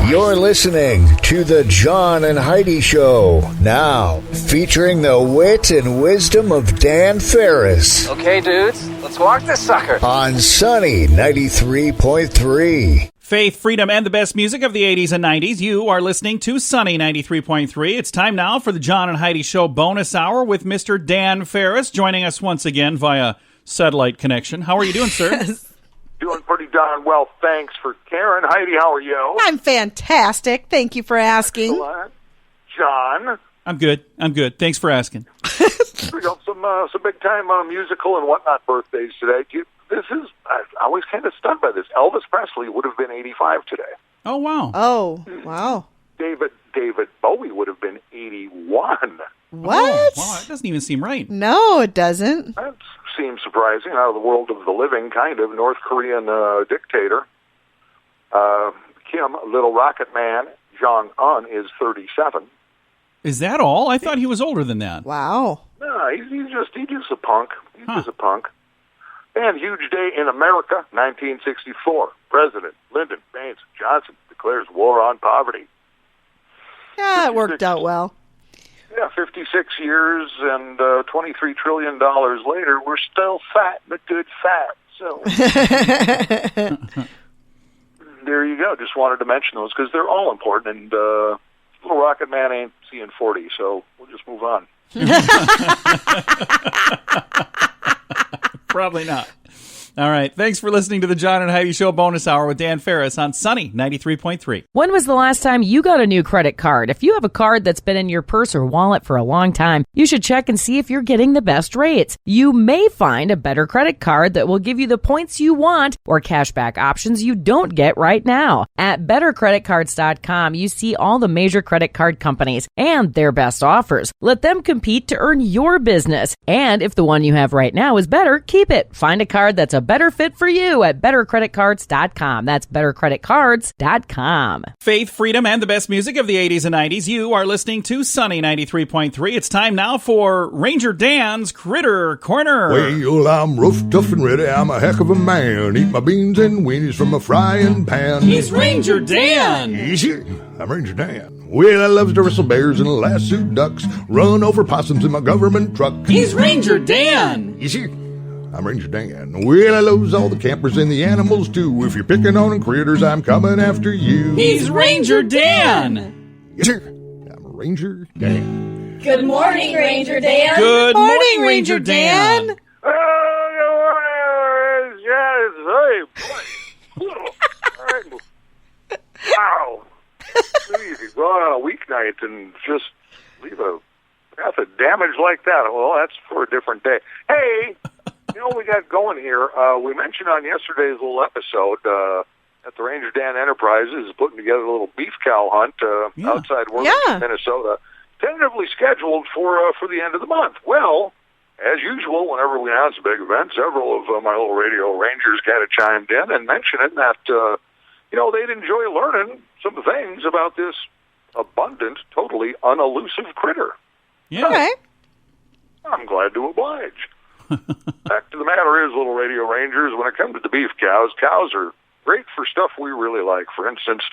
You're listening to the John and Heidi Show, now featuring the wit and wisdom of Dan Farris. Okay, dudes, let's walk this sucker. On Sunny 93.3. Faith, freedom, and the best music of the 80s and 90s. You are listening to Sunny 93.3. It's time now for the John and Heidi Show bonus hour with Mr. Dan Farris, joining us once again via satellite connection. How are you doing, sir? Doing pretty darn well, thanks for Karen. Heidi, how are you? I'm fantastic. Thank you for asking. Excellent. John? I'm good. Thanks for asking. We got some big-time musical and whatnot birthdays today. I was kind of stunned by this. Elvis Presley would have been 85 today. Oh, wow. Oh, wow. David Bowie would have been 81. What? Oh, wow, that doesn't even seem right. No, it doesn't. That seems surprising. Out of the world of the living, kind of. North Korean dictator. Kim, Little Rocket Man, Jong-un is 37. Is that all? I thought he was older than that. Wow. No, he's just a punk. He's just a punk. And huge day in America, 1964. President Lyndon Baines Johnson declares war on poverty. Yeah, it worked out well. Yeah, 56 years and $23 trillion later, we're still fat, but good fat. So there you go. Just wanted to mention those because they're all important. And Little Rocket Man ain't seeing 40, so we'll just move on. Probably not. All right. Thanks for listening to the John and Heidi Show bonus hour with Dan Farris on Sunny 93.3. When was the last time you got a new credit card? If you have a card that's been in your purse or wallet for a long time, you should check and see if you're getting the best rates. You may find a better credit card that will give you the points you want or cashback options you don't get right now. At bettercreditcards.com, you see all the major credit card companies and their best offers. Let them compete to earn your business. And if the one you have right now is better, keep it. Find a card that's a better fit for you at bettercreditcards.com. That's bettercreditcards.com. Faith, freedom, and the best music of the 80s and 90s. You are listening to Sunny 93.3. It's time now for Ranger Dan's Critter Corner. Well, I'm rough, tough, and ready. I'm a heck of a man. Eat my beans and weenies from a frying pan. He's Ranger Dan. Easy. I'm Ranger Dan. Well, I loves to wrestle bears and lasso ducks. Run over possums in my government truck. He's Ranger Dan. Easy. I'm Ranger Dan. Well, I loves all the campers and the animals, too. If you're picking on critters, I'm coming after you. He's Ranger Dan. Yes, sir. I'm Ranger Dan. Good morning, Ranger Dan. Good morning, Ranger Dan. Wow. You could go out on a weeknight and just leave a path of damage like that. Well, that's for a different day. Hey, you know what we got going here? We mentioned on yesterday's little episode that the Ranger Dan Enterprises is putting together a little beef cow hunt outside Worthington, Minnesota, tentatively scheduled for the end of the month. Well, as usual, whenever we announce a big event, several of my little radio rangers kind of chimed in and mentioning that they'd enjoy learning some things about this abundant, totally unelusive critter. Yeah. Okay. I'm glad to oblige. Fact of the matter is, little radio rangers, when it comes to the beef cows are great for stuff we really like. For instance,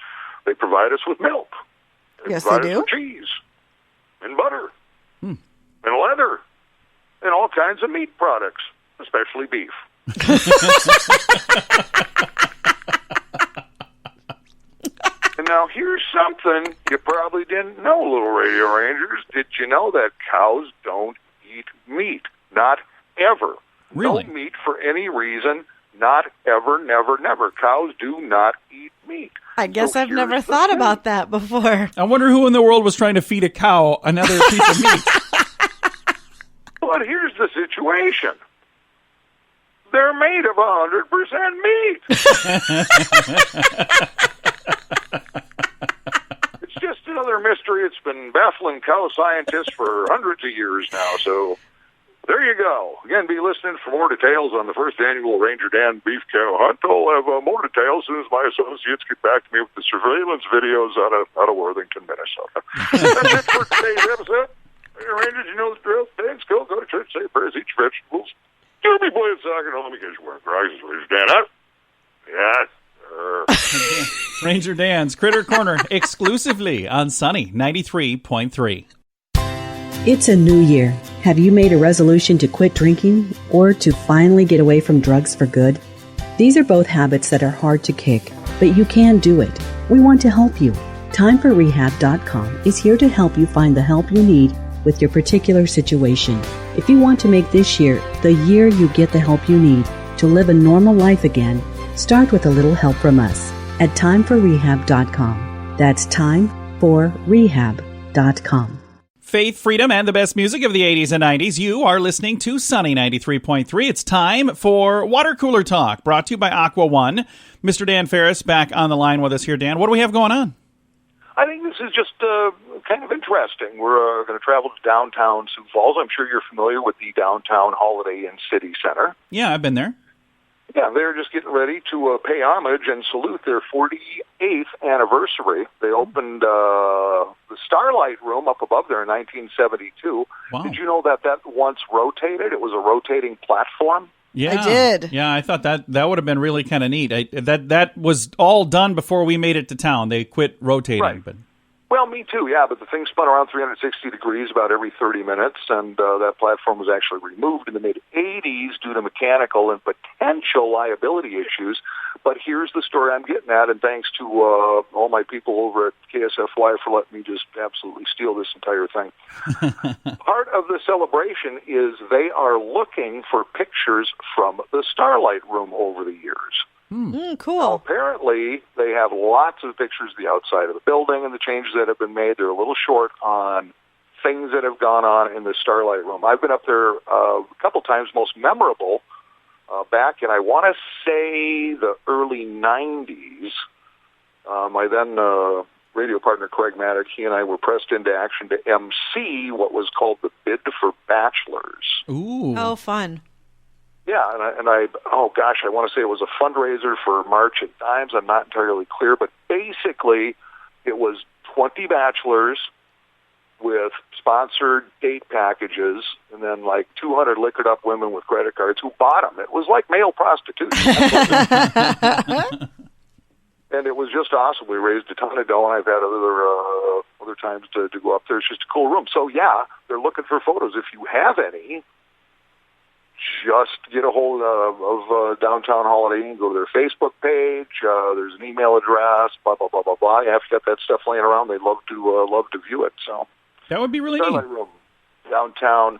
they provide us with milk. Yes, provide they us do. with cheese and butter and leather and all kinds of meat products, especially beef. And now here's something you probably didn't know, little radio rangers. Did you know that cows don't eat meat? Not ever. Really? No meat for any reason. Not ever, never, never. Cows do not eat meat. I guess So I've never here's the thought thing. about that before. I wonder who in the world was trying to feed a cow another piece of meat. But here's the situation. They're made of 100% meat. It's just another mystery. It's been baffling cow scientists for hundreds of years now, so there you go. Again, be listening for more details on the first annual Ranger Dan Beef Cow Hunt. I'll have more details as soon as my associates get back to me with the surveillance videos out of Worthington, Minnesota. That's it for today's episode. Hey, Rangers, you know the drill. Thanks, go to church, say prayers, eat your vegetables. You'll be playing soccer at home because you're wearing Crocs. Ranger Dan, huh? Yeah, Ranger Dan's Critter Corner exclusively on Sunny 93.3. It's a new year. Have you made a resolution to quit drinking or to finally get away from drugs for good? These are both habits that are hard to kick, but you can do it. We want to help you. TimeForRehab.com is here to help you find the help you need with your particular situation. If you want to make this year the year you get the help you need to live a normal life again, start with a little help from us at TimeForRehab.com. That's TimeForRehab.com. Faith, freedom, and the best music of the 80s and 90s. You are listening to Sunny 93.3. It's time for Water Cooler Talk, brought to you by Aqua One. Mr. Dan Farris back on the line with us here. Dan, what do we have going on? I think this is just kind of interesting. We're going to travel to downtown Sioux Falls. I'm sure you're familiar with the downtown Holiday Inn City Center. Yeah, I've been there. Yeah, they're just getting ready to pay homage and salute their 48th anniversary. They opened the Starlight Room up above there in 1972. Wow. Did you know that once rotated? It was a rotating platform. Yeah, I did. Yeah, I thought that would have been really kind of neat. That was all done before we made it to town. They quit rotating. Right. But Well, me too, yeah, but the thing spun around 360 degrees about every 30 minutes, and that platform was actually removed in the mid-'80s due to mechanical and potential liability issues. But here's the story I'm getting at, and thanks to all my people over at KSFY for letting me just absolutely steal this entire thing. Part of the celebration is they are looking for pictures from the Starlight Room over the years. Cool. Now, apparently, they have lots of pictures of the outside of the building and the changes that have been made. They're a little short on things that have gone on in the Starlight Room. I've been up there a couple times, most memorable back in, I want to say, the early 90s. My then radio partner, Craig Maddock, he and I were pressed into action to MC what was called the Bid for Bachelors. ooh, Oh, fun. Yeah, and I want to say it was a fundraiser for March and Dimes. I'm not entirely clear, but basically it was 20 bachelors with sponsored date packages and then like 200 liquored up women with credit cards who bought them. It was like male prostitution. And it was just awesome. We raised a ton of dough, and I've had other times to go up there. It's just a cool room. So, yeah, they're looking for photos. If you have any, just get a hold of Downtown Holiday Inn, go to their Facebook page. There's an email address, blah, blah, blah, blah, blah. You have to get that stuff laying around. They'd love to view it. So that would be really neat. Starlight Room, downtown.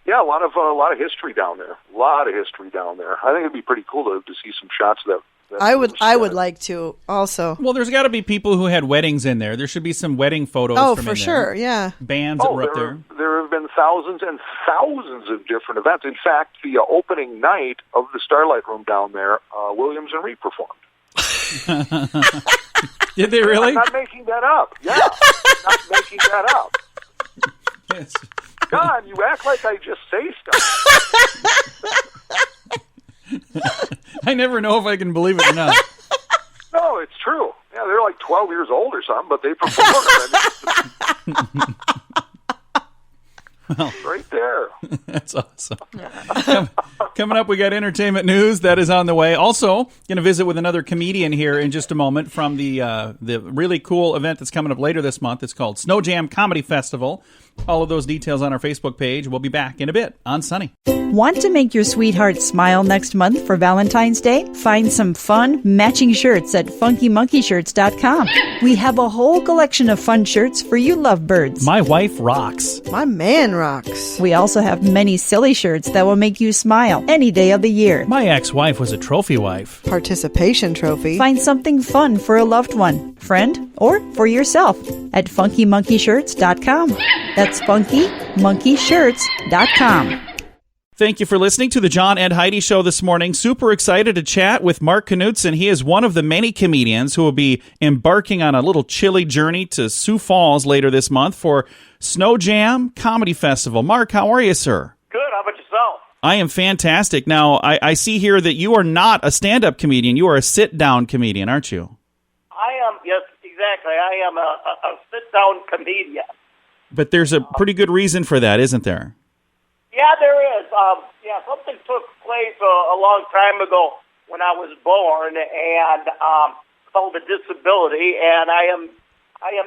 Yeah, a lot of history down there. A lot of history down there. I think it'd be pretty cool to see some shots of that. I would like to also. Well, there's got to be people who had weddings in there. There should be some wedding photos. Oh, from for in sure, there. yeah. Bands that were up there. There have been thousands and thousands of different events. In fact, the opening night of the Starlight Room down there, Williams and Reed performed. Did they really? I'm not making that up. Yeah, I'm not making that up. Yes. God, you act like I just say stuff. I never know if I can believe it or not. No, it's true. Yeah, they're like 12 years old or something, but they performed. Well, right there. That's awesome. Coming up, we got entertainment news that is on the way. Also, going to visit with another comedian here in just a moment from the really cool event that's coming up later this month. It's called Snow Jam Comedy Festival. All of those details on our Facebook page. We'll be back in a bit on Sunny. Want to make your sweetheart smile next month for Valentine's Day? Find some fun, matching shirts at funkymonkeyshirts.com. We have a whole collection of fun shirts for you lovebirds. My wife rocks. My man rocks. We also have many silly shirts that will make you smile any day of the year. My ex-wife was a trophy wife. Participation trophy. Find something fun for a loved one, friend, or for yourself at funkymonkeyshirts.com. That's funkymonkeyshirts.com. Thank you for listening to the John and Heidi Show this morning. Super excited to chat with MarkKnutson. He is one of the many comedians who will be embarking on a little chilly journey to Sioux Falls later this month for Snow Jam Comedy Festival. Mark, how are you, sir? Good. How about yourself? I am fantastic. Now, I see here that you are not a stand-up comedian. You are a sit-down comedian, aren't you? I am. Yes, exactly. I am a sit-down comedian. But there's a pretty good reason for that, isn't there? Yeah, there is. Something took place a long time ago when I was born, and called a disability, and I am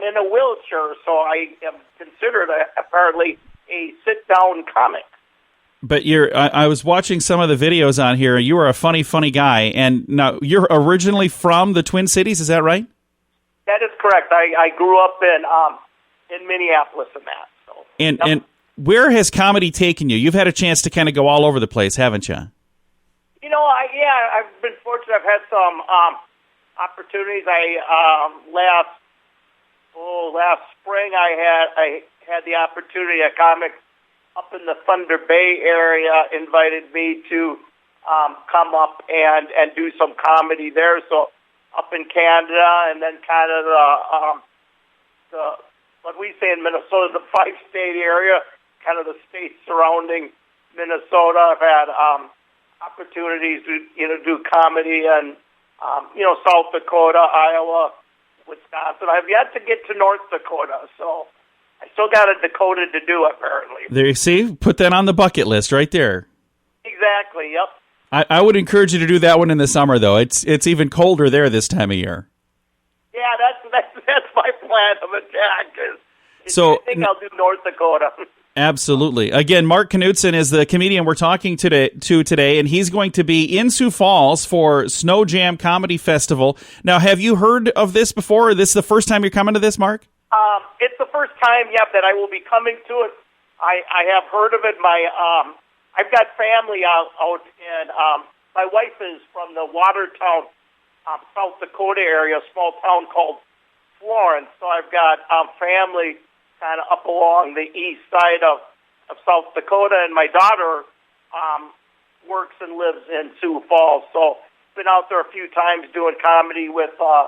in a wheelchair, so I am considered apparently a sit-down comic. But I was watching some of the videos on here. You are a funny guy, and now you're originally from the Twin Cities. Is that right? That is correct. I grew up in Minneapolis and that. So. And where has comedy taken you? You've had a chance to kind of go all over the place, haven't you? You know, I've been fortunate. I've had some opportunities. Last spring I had the opportunity. A comic up in the Thunder Bay area invited me to come up and do some comedy there. So up in Canada, and then kind of the what we say in Minnesota, the 5-state area, kind of the states surrounding Minnesota. I've had opportunities to do comedy in South Dakota, Iowa, Wisconsin. I've yet to get to North Dakota, so I still got a Dakota to do, apparently. There you see, put that on the bucket list right there. Exactly. Yep. I would encourage you to do that one in the summer, though. It's even colder there this time of year. Yeah, that's my plan of attack. So I think I'll do North Dakota. Absolutely. Again, MarkKnutson is the comedian we're talking to today, and he's going to be in Sioux Falls for Snow Jam Comedy Festival. Now, have you heard of this before? Or this is the first time you're coming to this, Mark? It's the first time, that I will be coming to it. I have heard of it. I've got family out in, my wife is from the Watertown, South Dakota area, a small town called Florence. So I've got family kind of up along the east side of South Dakota, and my daughter works and lives in Sioux Falls. So been out there a few times doing comedy with the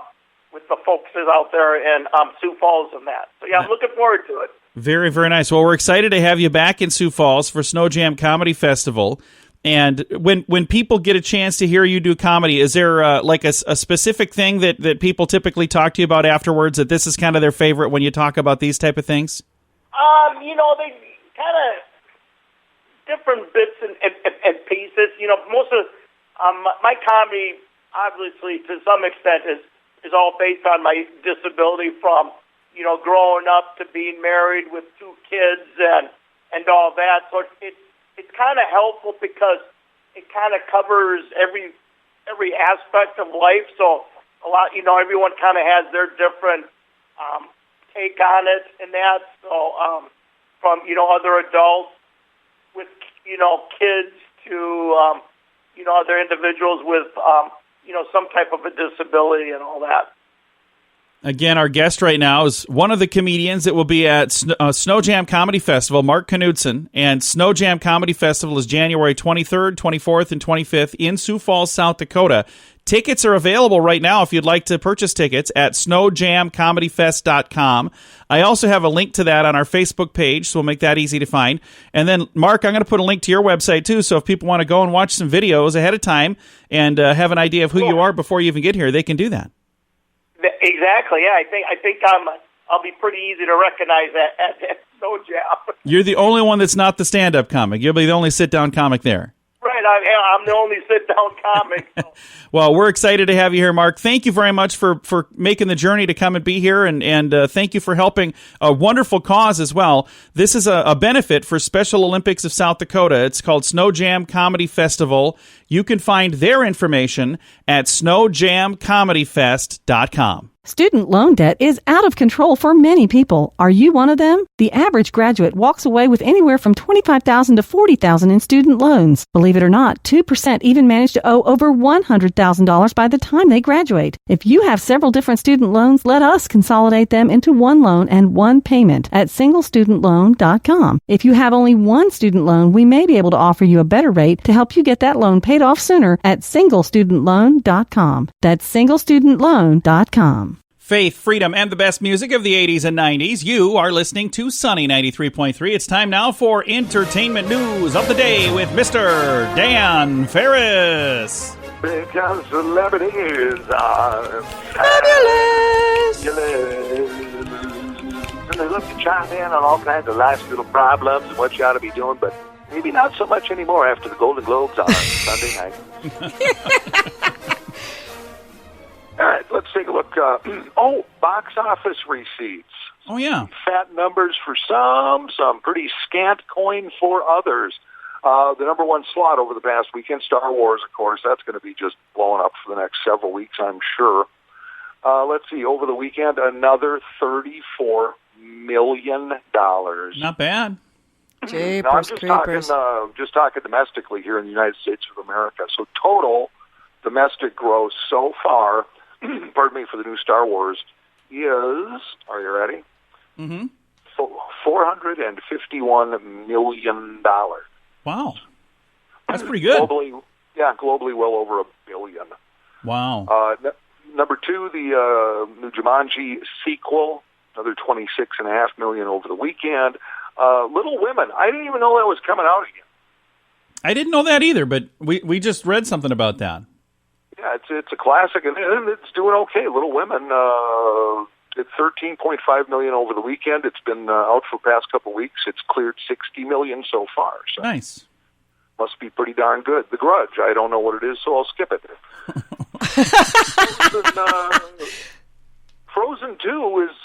folks out there in Sioux Falls and that. So I'm looking forward to it. Very, very nice. Well, we're excited to have you back in Sioux Falls for Snow Jam Comedy Festival. And when people get a chance to hear you do comedy, is there like a specific thing that people typically talk to you about afterwards, that this is kind of their favorite when you talk about these type of things? They kind of different bits and pieces. Most of my comedy, obviously, to some extent, is all based on my disability from, growing up to being married with 2 kids and all that. So it's kind of helpful because it kind of covers every aspect of life. So a lot, everyone kind of has their different take on it and that. So from other adults with kids to other individuals with some type of a disability and all that. Again, our guest right now is one of the comedians that will be at Snow Jam Comedy Festival, MarkKnutson. And Snow Jam Comedy Festival is January 23rd, 24th, and 25th in Sioux Falls, South Dakota. Tickets are available right now if you'd like to purchase tickets at snowjamcomedyfest.com. I also have a link to that on our Facebook page, so we'll make that easy to find. And then, Mark, I'm going to put a link to your website, too, so if people want to go and watch some videos ahead of time and have an idea of who you are before you even get here, they can do that. Exactly, yeah. I think I'll be pretty easy to recognize at Snow Jam. You're the only one that's not the stand-up comic. You'll be the only sit-down comic there. Right, I'm the only sit-down comic. So. Well, we're excited to have you here, Mark. Thank you very much for making the journey to come and be here, and thank you for helping a wonderful cause as well. This is a benefit for Special Olympics of South Dakota. It's called Snow Jam Comedy Festival. You can find their information at snowjamcomedyfest.com. Student loan debt is out of control for many people. Are you one of them? The average graduate walks away with anywhere from $25,000 to $40,000 in student loans. Believe it or not, 2% even manage to owe over $100,000 by the time they graduate. If you have several different student loans, let us consolidate them into one loan and one payment at singlestudentloan.com. If you have only one student loan, we may be able to offer you a better rate to help you get that loan paid off sooner at singlestudentloan.com. That's singlestudentloan.com. Faith, freedom, and the best music of the 80s and 90s. You are listening to Sunny 93.3. It's time now for entertainment news of the day with Mr. Dan Farris. Because celebrities are Fabulous. And they look to chime in on all kinds of life's little problems and what you ought to be doing, but maybe not so much anymore after the Golden Globes on Sunday night. take a look. Box office receipts. Oh, yeah. Fat numbers for some pretty scant coin for others. The number one slot over the past weekend, Star Wars, of course. That's going to be just blowing up for the next several weeks, I'm sure. Let's see, over the weekend, another $34 million. Not bad. Jeepers, now, I'm just talking domestically here in the United States of America. So total domestic gross so far, pardon me, for the new Star Wars is, are you ready? Mm-hmm. $451 million. Wow. That's pretty good. Globally well over $1 billion. Wow. Number two, the new Jumanji sequel, another $26.5 million over the weekend. Little Women, I didn't even know that was coming out again. I didn't know that either, but we just read something about that. Yeah, it's a classic, and it's doing okay. Little Women, it's $13.5 million over the weekend. It's been out for the past couple of weeks. It's cleared $60 million so far. So nice. Must be pretty darn good. The Grudge, I don't know what it is, so I'll skip it. Frozen 2 is,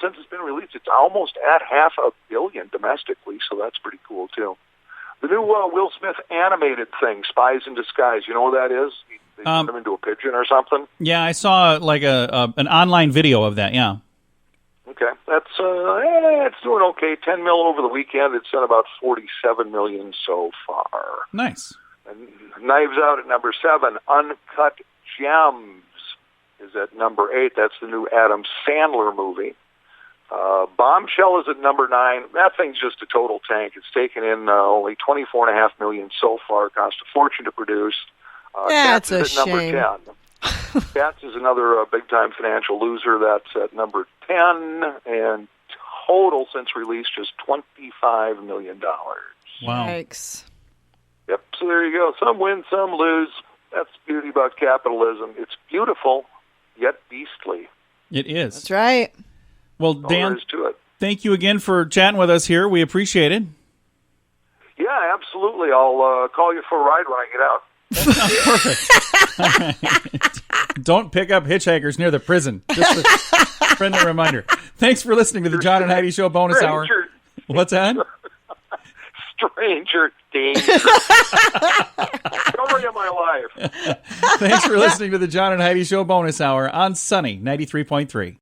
since it's been released, it's almost at $500 million domestically, so that's pretty cool, too. The new Will Smith animated thing, Spies in Disguise, you know what that is? They turn them into a pigeon or something? Yeah, I saw like an online video of that, yeah. Okay, that's it's doing okay. $10 million over the weekend. It's done about $47 million so far. Nice. And Knives Out at number 7. Uncut Gems is at number 8. That's the new Adam Sandler movie. Bombshell is at number 9. That thing's just a total tank. It's taken in only $24.5 million so far. Cost a fortune to produce. That's Cats is a at number shame. 10. Cats is another big-time financial loser. That's at number 10. And total since release, just $25 million. Wow. Yikes. Yep, so there you go. Some win, some lose. That's the beauty about capitalism. It's beautiful, yet beastly. It is. That's right. Well, All Dan, there is to it. thank you again for chatting with us here. We appreciate it. Yeah, absolutely. I'll call you for a ride when I get out. Perfect. All right. Don't pick up hitchhikers near the prison. Just a friendly reminder. Thanks for listening to the John and Heidi Show bonus hour. What's that? Stranger danger. Story of my life. Thanks for listening to the John and Heidi Show bonus hour on Sunny 93.3.